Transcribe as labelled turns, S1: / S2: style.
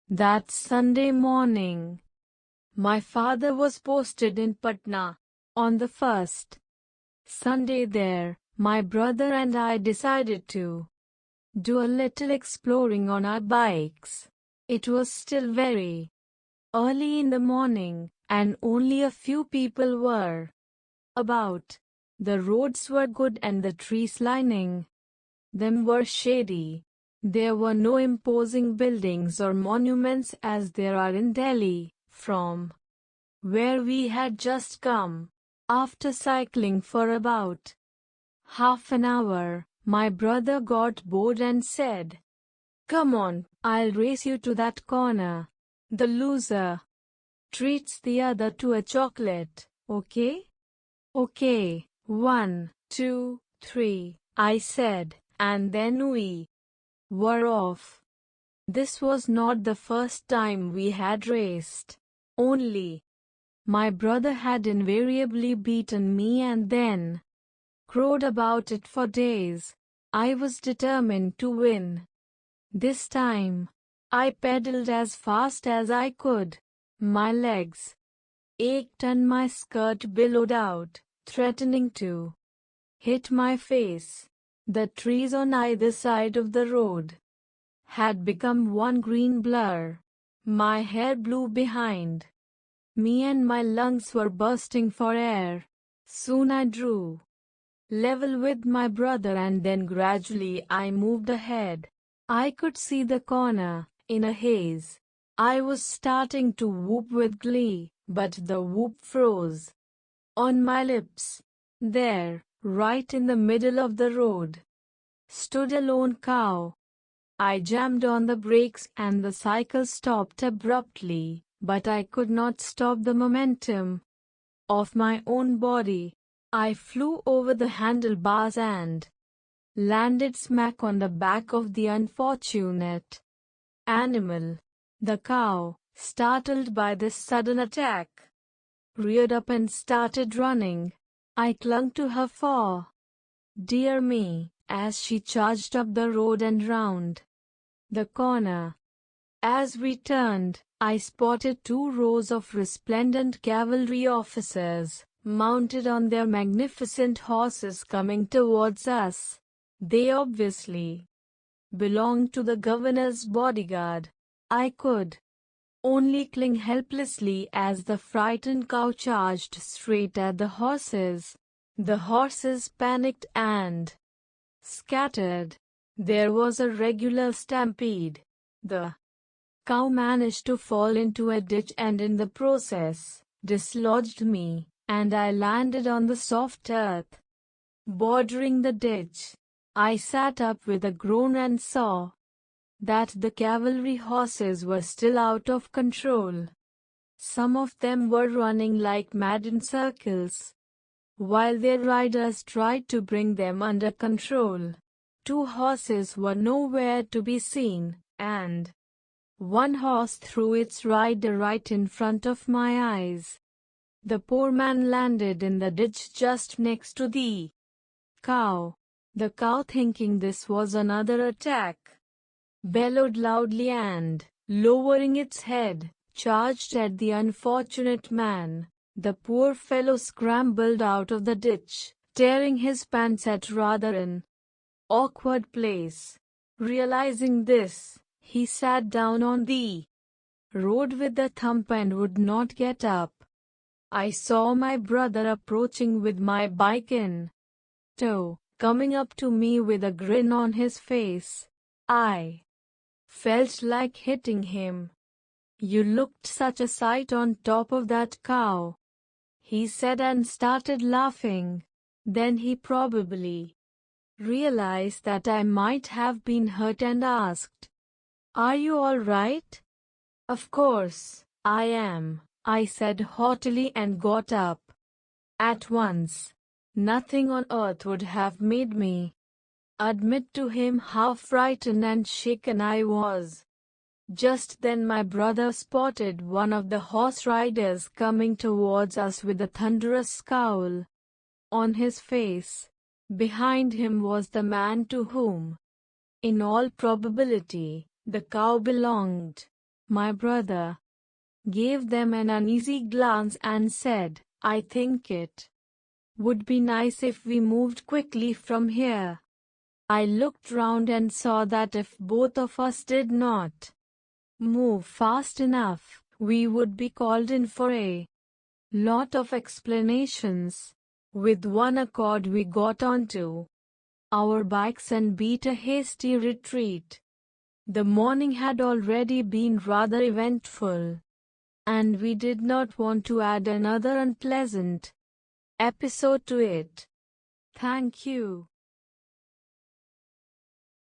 S1: That Sunday morning, my father was posted in Patna. On the first Sunday there, my brother and I decided to do a little exploring on our bikes. It was still very early in the morning, and only a few people were about. The roads were good and the trees lining them were shady. There were no imposing buildings or monuments as there are in Delhi, from where we had just come. After cycling for about half an hour, my brother got bored and said, "Come on, I'll race you to that corner. The loser treats the other to a chocolate, okay?" "Okay, 1, 2, 3, I said, and then we were off. This was not the first time we had raced. Only my brother had invariably beaten me and then crowed about it for days. I was determined to win. This time, I pedaled as fast as I could. My legs ached and my skirt billowed out, threatening to hit my face. The trees on either side of the road had become one green blur. My hair blew behind me and my lungs were bursting for air. Soon I drew level with my brother and then gradually I moved ahead. I could see the corner, in a haze. I was starting to whoop with glee, but the whoop froze on my lips. There, right in the middle of the road, stood a lone cow. I jammed on the brakes and the cycle stopped abruptly, but I could not stop the momentum of my own body. I flew over the handlebars and landed smack on the back of the unfortunate animal. The cow, startled by this sudden attack, reared up and started running. I clung to her for dear me as she charged up the road and round the corner. As we turned, I spotted 2 rows of resplendent cavalry officers, mounted on their magnificent horses coming towards us. They obviously belonged to the governor's bodyguard. I could only cling helplessly as the frightened cow charged straight at the horses. The horses panicked and scattered. There was a regular stampede. The cow managed to fall into a ditch and in the process, dislodged me, and I landed on the soft earth bordering the ditch. I sat up with a groan and saw that the cavalry horses were still out of control. Some of them were running like mad in circles, while their riders tried to bring them under control. 2 horses were nowhere to be seen, and one horse threw its rider right in front of my eyes. The poor man landed in the ditch just next to the cow. The cow, thinking this was another attack, bellowed loudly and, lowering its head, charged at the unfortunate man. The poor fellow scrambled out of the ditch, tearing his pants at rather an awkward place. Realizing this, he sat down on the road with a thump and would not get up. I saw my brother approaching with my bike in tow, coming up to me with a grin on his face. I felt like hitting him. "You looked such a sight on top of that cow," he said and started laughing. Then he probably realized that I might have been hurt and asked, "Are you all right?" "Of course, I am," I said haughtily and got up. At once. Nothing on earth would have made me admit to him how frightened and shaken I was. Just then my brother spotted one of the horse riders coming towards us with a thunderous scowl on his face. Behind him was the man to whom, in all probability, the cow belonged. My brother gave them an uneasy glance and said, "I think it would be nice if we moved quickly from here." I looked round and saw that if both of us did not move fast enough, we would be called in for a lot of explanations. With one accord we got onto our bikes and beat a hasty retreat. The morning had already been rather eventful, and we did not want to add another unpleasant episode to it. Thank you.